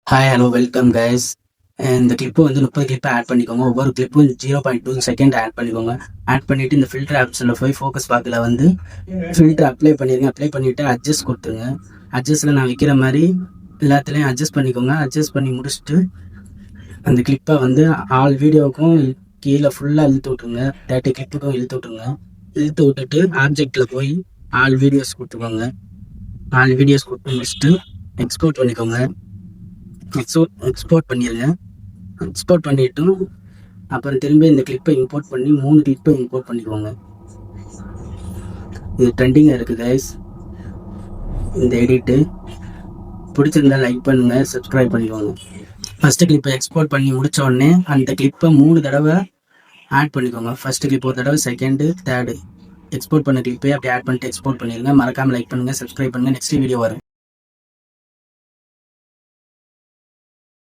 Hi hello welcome guys. இந்த clip வந்து 30 கிளிப்பை ஆட் பண்ணிக்கோங்க. ஒவ்வொரு கிளிப்பும் 0.2 செகண்ட் ஆட் பண்ணிக்கோங்க. ஆட் பண்ணிவிட்டு இந்த ஃபில்டர் ஆப்ஷனில் போய் ஃபோக்கஸ் பார்க்கல வந்து ஃபில்டர் அப்ளை பண்ணிடுங்க. அப்ளை பண்ணிவிட்டு அட்ஜஸ்ட் கொடுத்துருங்க. அட்ஜஸ்ட்டில் நான் வைக்கிற மாதிரி எல்லாத்துலேயும் அட்ஜஸ்ட் பண்ணிக்கோங்க. அட்ஜஸ்ட் பண்ணி முடிச்சுட்டு அந்த கிளிப்பை வந்து ஆல் வீடியோவுக்கும் கீழே ஃபுல்லாக இழுத்து விட்ருங்க. 30 கிளிப்புக்கும் இழுத்து விட்ருங்க. இழுத்து விட்டுட்டு ஆப்ஜெக்டில் போய் ஆல் வீடியோஸ் கொடுத்துக்கோங்க. ஆல் வீடியோஸ் கொடுத்து முடிச்சுட்டு எக்ஸ்போர்ட் பண்ணிக்கோங்க. எக்ஸ்போர்ட் பண்ணிடுங்க. எக்ஸ்போர்ட் பண்ணிவிட்டும் அப்புறம் திரும்பி இந்த கிளிப்பை இம்போர்ட் பண்ணி 3 கிளிப்பை இம்போர்ட் பண்ணிக்கோங்க. இது ட்ரெண்டிங்காக இருக்குது கைஸ். இந்த எடிட்டு பிடிச்சிருந்தா லைக் பண்ணுங்கள், சப்ஸ்கிரைப் பண்ணிக்கோங்க. ஃபஸ்ட்டு கிளிப்பை எக்ஸ்போர்ட் பண்ணி முடித்த உடனே அந்த கிளிப்பை 3 தடவை ஆட் பண்ணிக்கோங்க. ஃபஸ்ட்டு கிளிப் ஒரு தடவை, செகண்டு, தேர்டு எக்ஸ்போர்ட் பண்ண கிளிப்பை அப்படி ஆட் பண்ணிட்டு எக்ஸ்போர்ட் பண்ணிடுங்க. மறக்காமல் லைக் பண்ணுங்கள், சப்ஸ்கிரைப் பண்ணுங்கள். நெக்ஸ்ட் வீடியோ வரும்.